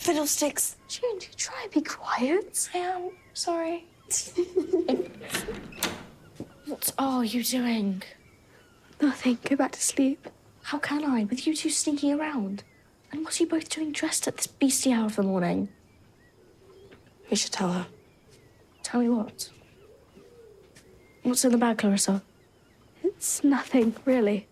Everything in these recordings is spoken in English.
fiddlesticks. June, do try and be quiet. I am sorry. What are you doing? Nothing. Go back to sleep. How can I, with you two sneaking around? And what are you both doing dressed at this beastly hour of the morning? We should tell her. Tell me what? What's in the bag, Clarissa? It's nothing, really.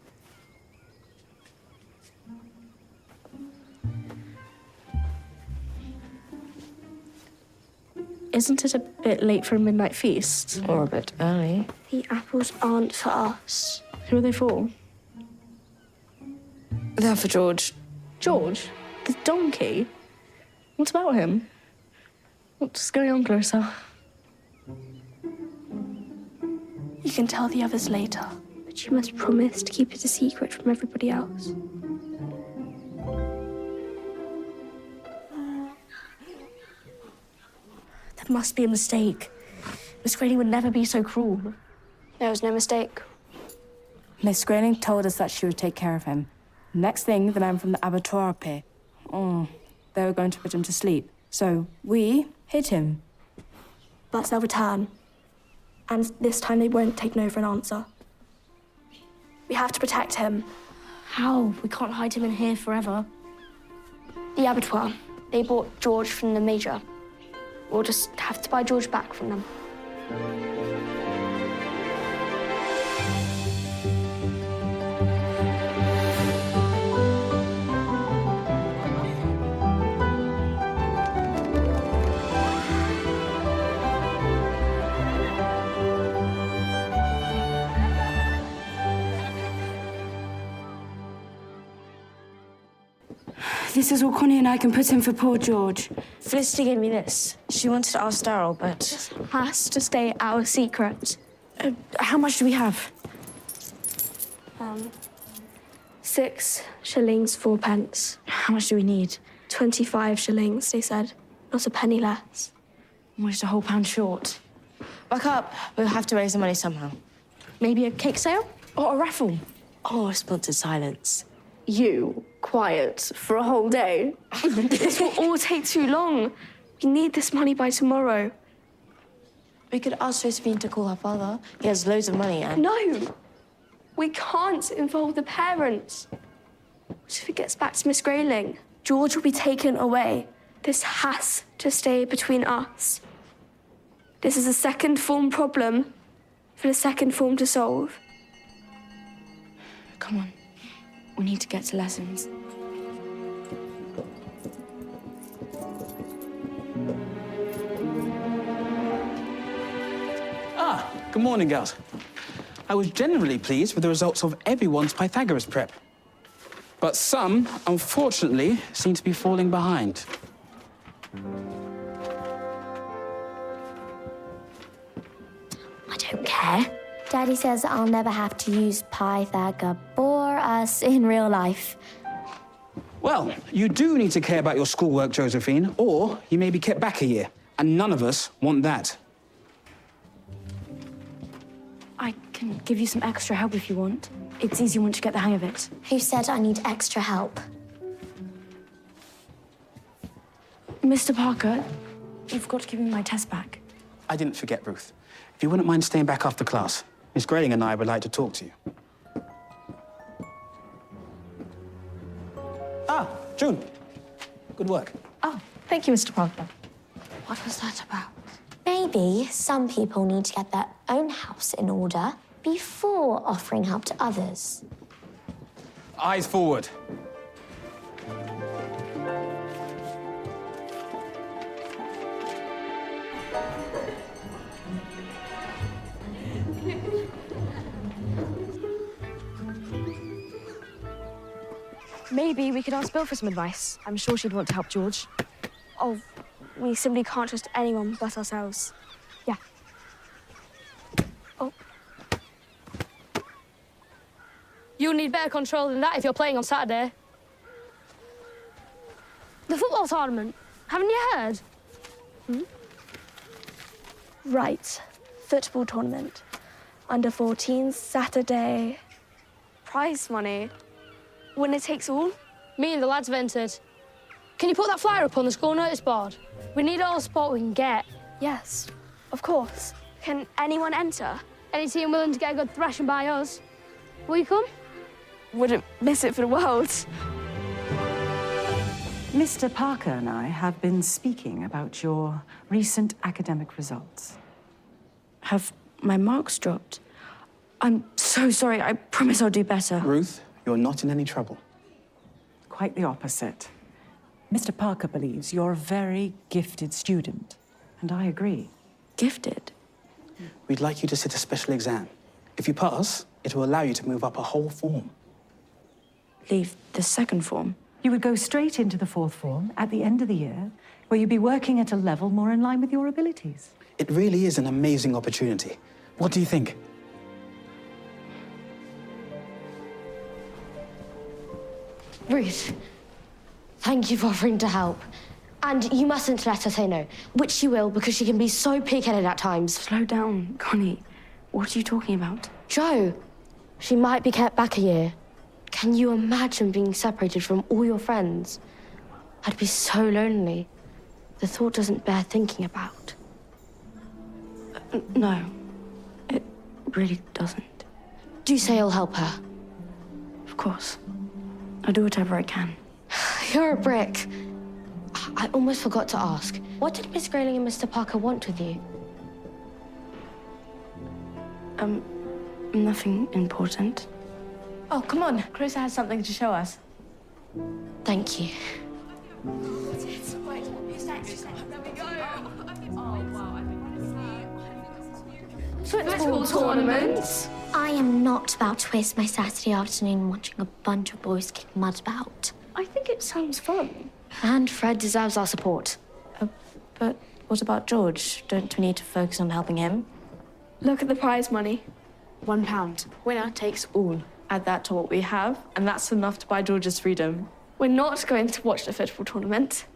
Isn't it a bit late for a midnight feast? Or a bit early. The apples aren't for us. Who are they for? They're for George. George? The donkey? What about him? What's going on, Clarissa? You can tell the others later, but you must promise to keep it a secret from everybody else. There must be a mistake. Miss Grayling would never be so cruel. There was no mistake. Miss Grayling told us that she would take care of him. Next thing, the men from the abattoir appear. They were going to put him to sleep. So we hid him. But they'll return. And this time they won't take no for an answer. We have to protect him. How? We can't hide him in here forever. The abattoir. They bought George from the Major. We'll just have to buy George back from them. This is all Connie and I can put in for poor George. Felicity gave me this. She wanted to ask Daryl, but... Has to stay our secret. how much do we have? 6 shillings, 4 pence. How much do we need? 25 shillings, they said. Not a penny less. We're just a whole pound short. Buck up. We'll have to raise the money somehow. Maybe a cake sale? Or a raffle. Or a sponsored silence. You, quiet, for a whole day? This will all take too long. We need this money by tomorrow. We could ask Josephine to call her father. He has loads of money and... No! We can't involve the parents. What if it gets back to Miss Grayling? George will be taken away. This has to stay between us. This is a second form problem for the second form to solve. Come on. We need to get to lessons. Good morning, girls. I was generally pleased with the results of everyone's Pythagoras prep. But some, unfortunately, seem to be falling behind. I don't care. Daddy says I'll never have to use Pythagoras in real life. Well, you do need to care about your schoolwork, Josephine, or you may be kept back a year. And none of us want that. I can give you some extra help if you want. It's easy once you get the hang of it. Who said I need extra help? Mr. Parker, you've got to give me my test back. I didn't forget, Ruth. If you wouldn't mind staying back after class, Miss Grayling and I would like to talk to you. June. Good work. Oh, thank you, Mr. Parker. What was that about? Maybe some people need to get their own house in order before offering help to others. Eyes forward. Maybe we could ask Bill for some advice. I'm sure she'd want to help George. Oh, we simply can't trust anyone but ourselves. Yeah. Oh. You'll need better control than that if you're playing on Saturday. The football tournament. Haven't you heard? Right. Football tournament. Under 14s, Saturday. Prize money. Winner takes all. Me and the lads have entered. Can you put that flyer up on the school notice board? We need all the support we can get. Yes, of course. Can anyone enter? Any team willing to get a good thrashing by us? Will you come? Wouldn't miss it for the world. Mr. Parker and I have been speaking about your recent academic results. Have my marks dropped? I'm so sorry. I promise I'll do better. Ruth, you're not in any trouble. Quite the opposite. Mr. Parker believes you're a very gifted student, and I agree. Gifted? We'd like you to sit a special exam. If you pass, it will allow you to move up a whole form. Leave the second form? You would go straight into the fourth form at the end of the year, where you'd be working at a level more in line with your abilities. It really is an amazing opportunity. What do you think? Ruth, thank you for offering to help. And you mustn't let her say no, which she will because she can be so pig-headed at times. Slow down, Connie. What are you talking about? Joe, she might be kept back a year. Can you imagine being separated from all your friends? I'd be so lonely. The thought doesn't bear thinking about. No, it really doesn't. Do say you'll help her. Of course. I'll do whatever I can. You're a brick. I almost forgot to ask. What did Miss Grayling and Mr. Parker want with you? Nothing important. Oh, come on. Clarissa has something to show us. Thank you. Football tournaments. I am not about to waste my Saturday afternoon watching a bunch of boys kick mud about. I think it sounds fun. And Fred deserves our support. But what about George? Don't we need to focus on helping him? Look at the prize money. £1. Winner takes all. Add that to what we have, and that's enough to buy George's freedom. We're not going to watch the football tournament.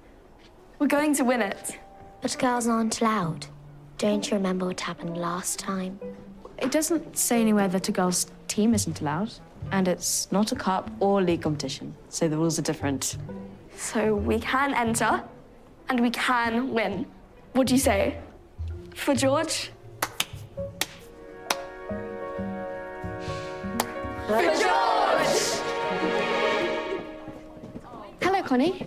We're going to win it. But girls aren't allowed. Don't you remember what happened last time? It doesn't say anywhere that a girls' team isn't allowed. And it's not a cup or league competition, so the rules are different. So we can enter, and we can win. What do you say? For George? For George! Hello, Connie.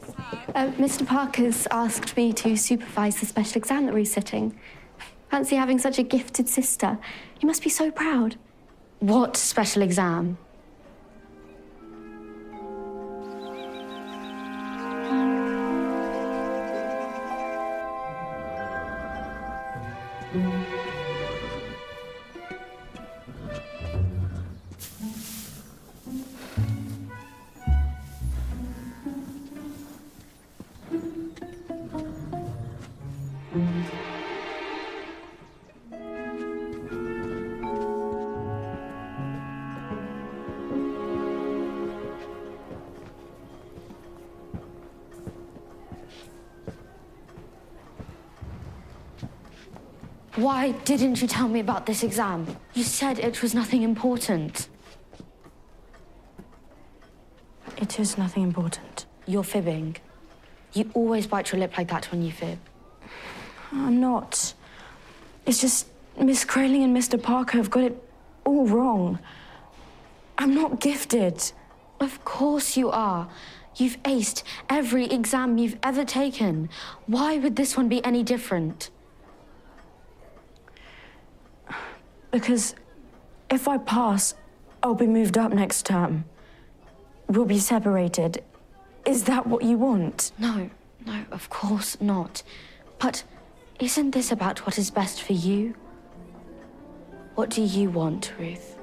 Mr. Parker's asked me to supervise the special exam that we're sitting. Fancy having such a gifted sister. You must be so proud. What special exam? Why didn't you tell me about this exam? You said it was nothing important. It is nothing important. You're fibbing. You always bite your lip like that when you fib. I'm not. It's just Miss Grayling and Mr. Parker have got it all wrong. I'm not gifted. Of course you are. You've aced every exam you've ever taken. Why would this one be any different? Because if I pass, I'll be moved up next term. We'll be separated. Is that what you want? No, of course not. But isn't this about what is best for you? What do you want, Ruth?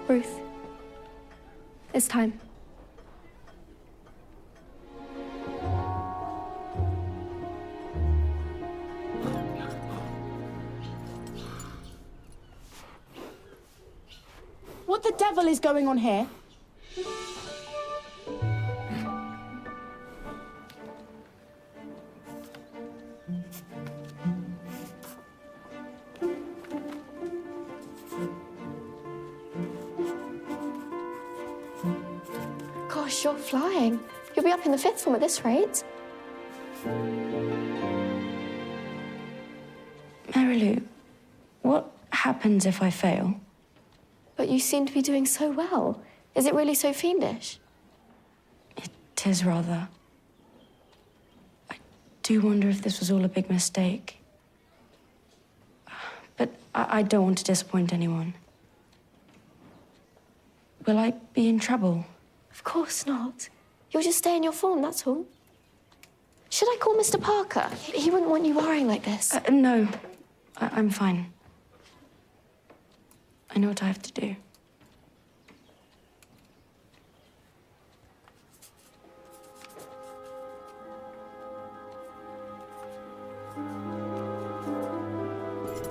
Ruth, it's time. What the devil is going on here? Gosh, gosh, you're flying. You'll be up in the 5th form at this rate. Marilou, what happens if I fail? But you seem to be doing so well. Is it really so fiendish? It is rather. I do wonder if this was all a big mistake. But I don't want to disappoint anyone. Will I be in trouble? Of course not. You'll just stay in your form, that's all. Should I call Mr. Parker? He wouldn't want you worrying like this. No, I'm fine. I know what I have to do.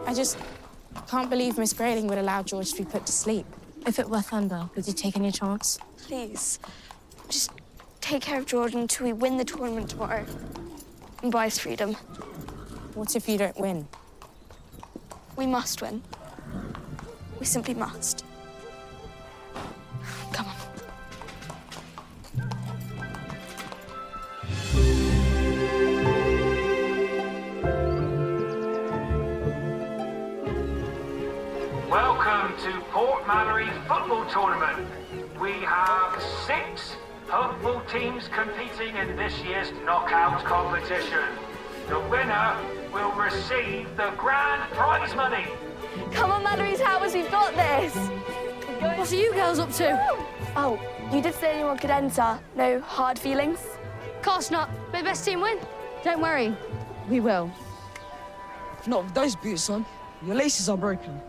I just can't believe Miss Grayling would allow George to be put to sleep. If it were thunder, would you take any chance? Please, just take care of Jordan until we win the tournament tomorrow and buy us freedom. What if you don't win? We must win. We simply must. Come on. Welcome to Port Malory Football Tournament. We have 6 hopeful teams competing in this year's knockout competition. The winner will receive the grand prize money. Come on, Mallory Towers, we've got this. What are you girls up to? Oh, you did say anyone could enter. No hard feelings? Course not. May the best team win. Don't worry. We will. Not with those boots on. Your laces are broken.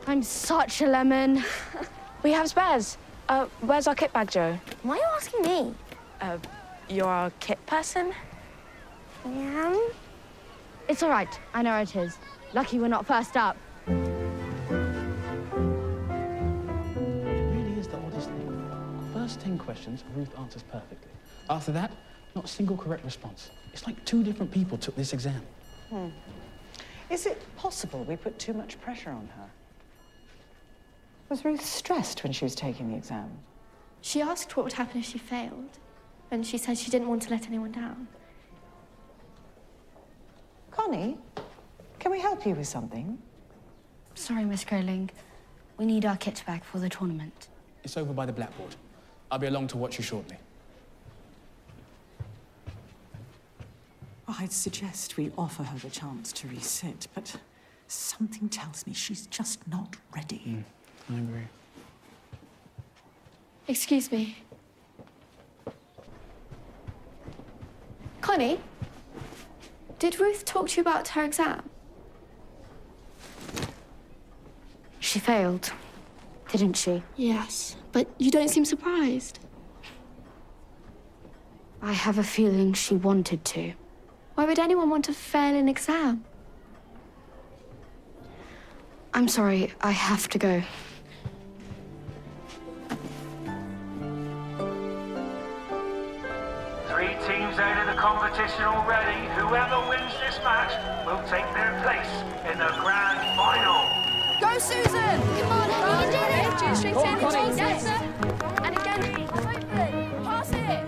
I'm such a lemon. We have spares. Where's our kit bag, Joe? Why are you asking me? You're our kit person? Yeah. It's all right. I know where it is. Lucky we're not first up. It really is the oddest thing. First 10 questions, Ruth answers perfectly. After that, not a single correct response. It's like 2 different people took this exam. Is it possible we put too much pressure on her? Was Ruth stressed when she was taking the exam? She asked what would happen if she failed, and she said she didn't want to let anyone down. Connie, can we help you with something? Sorry, Miss Grayling. We need our kit back for the tournament. It's over by the blackboard. I'll be along to watch you shortly. I'd suggest we offer her the chance to resit, but something tells me she's just not ready. I agree. Excuse me. Connie, did Ruth talk to you about her exam? She failed, didn't she? Yes, but you don't seem surprised. I have a feeling she wanted to. Why would anyone want to fail an exam? I'm sorry, I have to go. 3 teams out of the competition already. Whoever wins this match will take their place in the grand final. Go, Susan! Come on, you can do it! Two straight in, Connie. Yes, sir. And again, pass it! Pass it!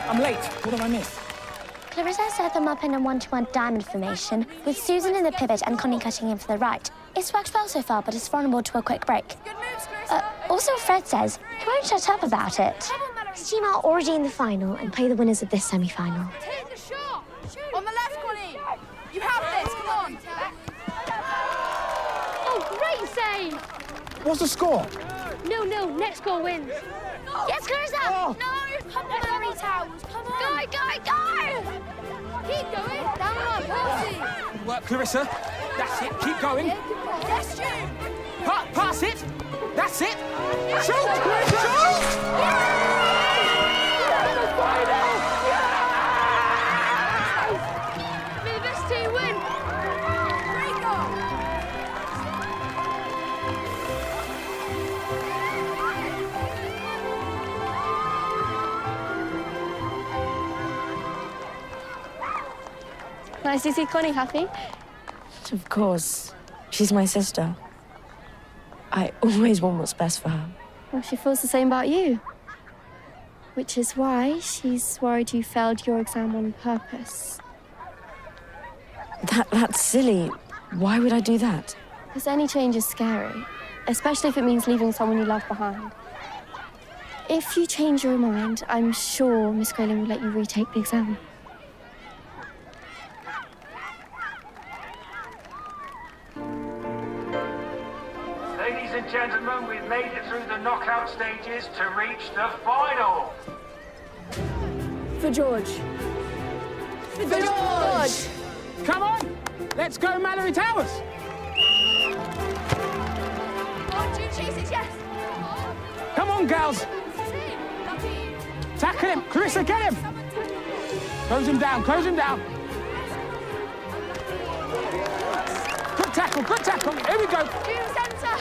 I'm late. What have I missed? Clarissa set them up in a 1-to-1 diamond formation, with Susan in the pivot and Connie cutting in for the right. It's worked well so far, but it's vulnerable to a quick break. Good moves, Clarissa. Also, Fred says he won't shut up about it. His team are already in the final and play the winners of this semi-final. Take the shot! On the left, Connie! You have this, come on! Oh, great save! What's the score? No, next goal wins. Yes, Clarissa! Oh. No! Come on, Mary Towers, come on! Go! Keep going. Down on, Percy! Good work, Clarissa. That's it. Keep going. Yes, June! Pass it. That's it. Shoot! Shoot! May the best team win. Great goal! Nice to see Connie happy. Of course. She's my sister. I always want what's best for her. Well, she feels the same about you. Which is why she's worried you failed your exam on purpose. That's silly. Why would I do that? Because any change is scary, especially if it means leaving someone you love behind. If you change your mind, I'm sure Miss Grayling will let you retake the exam. Ladies and gentlemen, we've made it through the knockout stages to reach the final. For George. For George! Come on! Let's go, Malory Towers! Oh, June chases, yes! Come on, gals! Tackle him! Clarissa, get him! Close him down, close him down! Good tackle, good tackle! Here we go! June centre!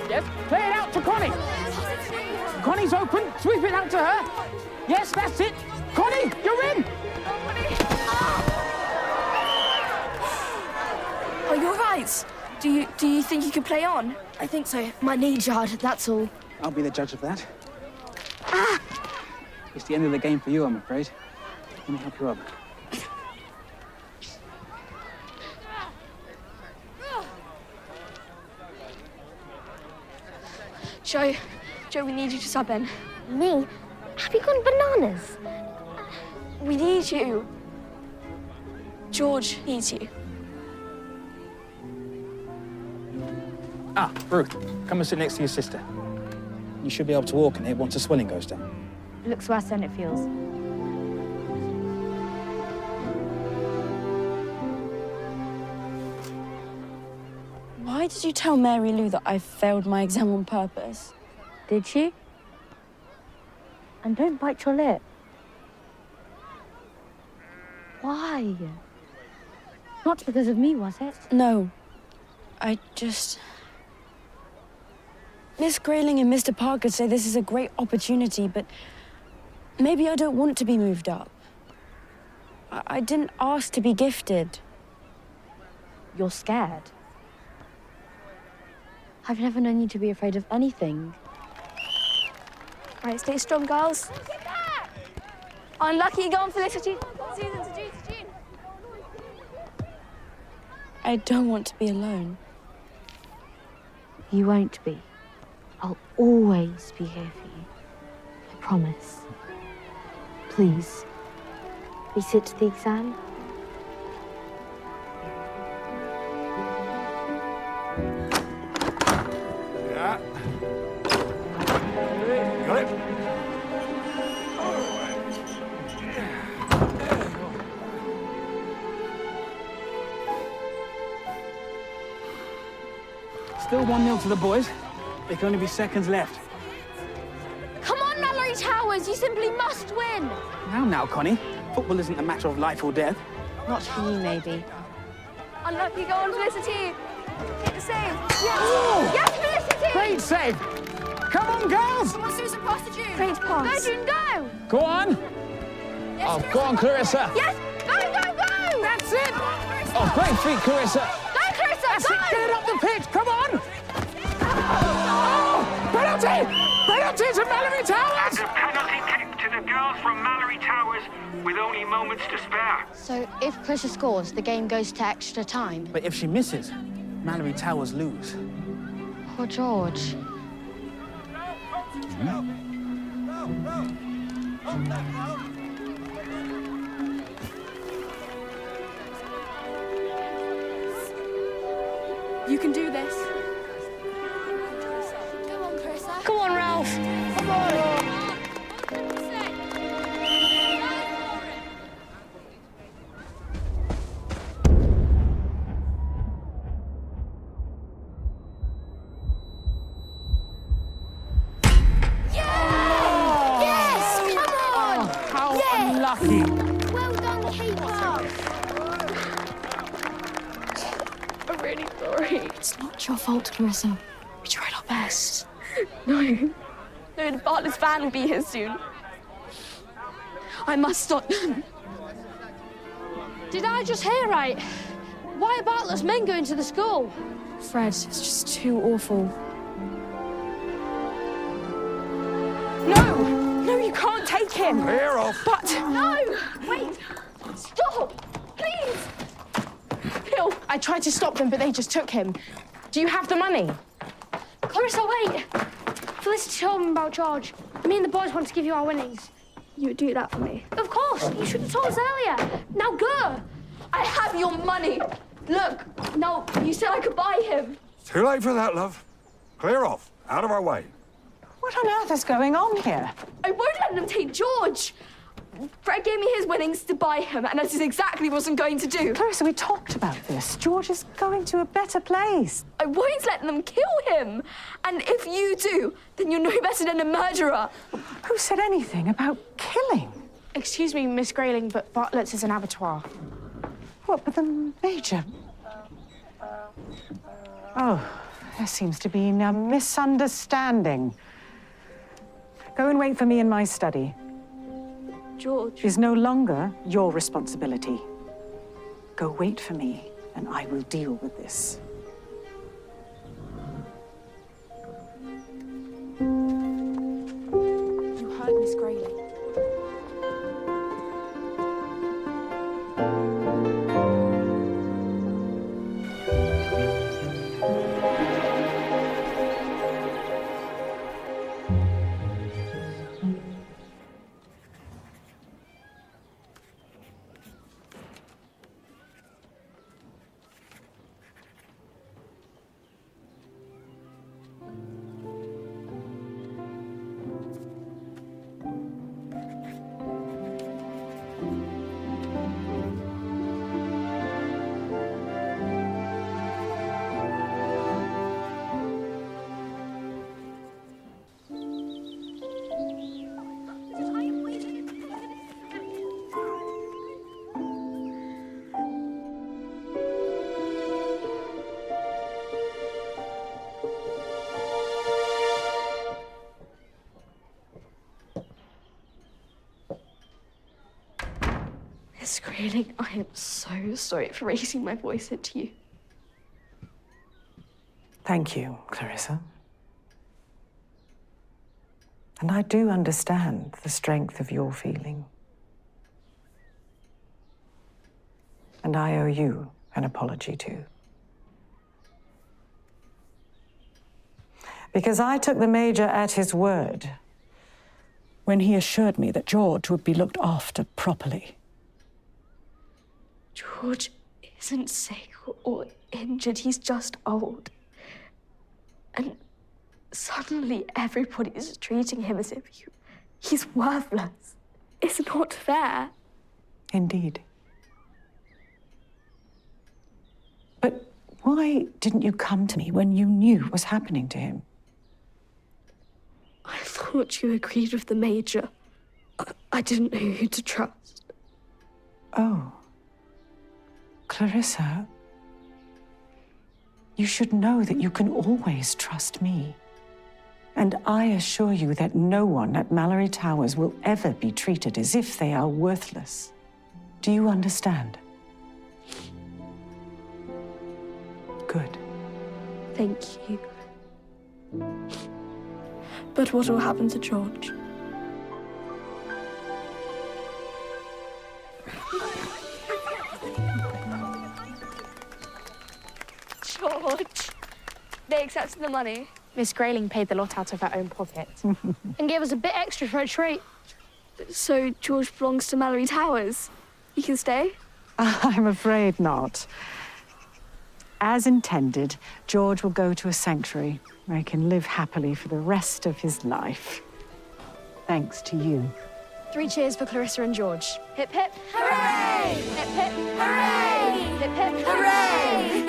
Yes, play it out to Connie! Connie's open, sweep it out to her! Yes, that's it! Connie, you're in! Are you all right? Do you think you can play on? I think so. My knee jarred, that's all. I'll be the judge of that. It's the end of the game for you, I'm afraid. Let me help you up. Joe, we need you to sub in. Me? Have you gone bananas? We need you. George needs you. Ah, Ruth, come and sit next to your sister. You should be able to walk in here once the swelling goes down. Looks worse than it feels. Why did you tell Mary Lou that I failed my exam on purpose? Did she? And don't bite your lip. Why? Not because of me, was it? No. I just... Miss Grayling and Mr. Parker say this is a great opportunity, but maybe I don't want to be moved up. I didn't ask to be gifted. You're scared. I've never known you to be afraid of anything. Right, stay strong, girls. Unlucky, go on, Felicity. Susan, to June, to June. I don't want to be alone. You won't be. I'll always be here for you. I promise. Please, we sit to the exam. Yeah. Got it. Still 1-0 to the boys. There can only be seconds left. Come on, Malory Towers, you simply must win. Now, Connie. Football isn't a matter of life or death. Not for you, maybe. Unlucky, go on, Felicity. Hit the save. Yes! Oh! Yes, Felicity! Great save! Come on, girls! Come on, Susan, pass to June. Great pass. Go, June, go. Go on! Yes, Oh, go on, Clarissa! Yes, go, go, go! That's it! Oh, great feet, Clarissa! Go, Clarissa, That's go! it! Get it up the pitch! Come on! Oh! Penalty! Penalty to Malory Towers! The penalty kick to the girls from Malory Towers with only moments to spare. So if Clarissa scores, the game goes to extra time. But if she misses, Malory Towers lose. Poor George. You can do this. Go on, Clarissa. Come on, Ralph. Come on. Yes, come on. How Yes. unlucky! Well done, keeper. I'm really sorry. It's not your fault, Clarissa. We tried our best. No, the Bartlett's van will be here soon. I must stop them. Did I just hear right? Why are Bartlett's men going to the school? Fred, it's just too awful. No! No, you can't take him! Clear off! But... No! Wait! Stop! Please! Bill! I tried to stop them, but they just took him. Do you have the money? Clarissa, wait! Felicity told me about George. Me and the boys want to give you our winnings. You would do that for me. Of course! You should have told us earlier. Now go! I have your money! Look, no, you said I could buy him. Too late for that, love. Clear off. Out of our way. What on earth is going on here? I won't let them take George. Fred gave me his winnings to buy him, and that is exactly what I'm going to do. Clarissa, we talked about this. George is going to a better place. I won't let them kill him. And if you do, then you're no better than a murderer. Who said anything about killing? Excuse me, Miss Grayling, but Bartlett's is an abattoir. What, but the Major? Oh, there seems to be a misunderstanding. Go and wait for me in my study. George. Is no longer your responsibility. Go wait for me, and I will deal with this. You heard Miss Grayling. Miss Grayling, I am so sorry for raising my voice at you. Thank you, Clarissa. And I do understand the strength of your feeling. And I owe you an apology too. Because I took the Major at his word when he assured me that George would be looked after properly. George isn't sick or injured, he's just old. And suddenly everybody is treating him as if he's worthless. It's not fair. Indeed. But why didn't you come to me when you knew what was happening to him? I thought you agreed with the Major. I didn't know who to trust. Oh. Clarissa, you should know that you can always trust me. And I assure you that no one at Malory Towers will ever be treated as if they are worthless. Do you understand? Good. Thank you. But what will happen to George? George! They accepted the money. Miss Grayling paid the lot out of her own pocket. And gave us a bit extra for a treat. So George belongs to Malory Towers. He can stay? I'm afraid not. As intended, George will go to a sanctuary where he can live happily for the rest of his life. Thanks to you. 3 cheers for Clarissa and George. Hip, hip. Hooray! Hip, hip. Hooray! Hip, hip. Hooray!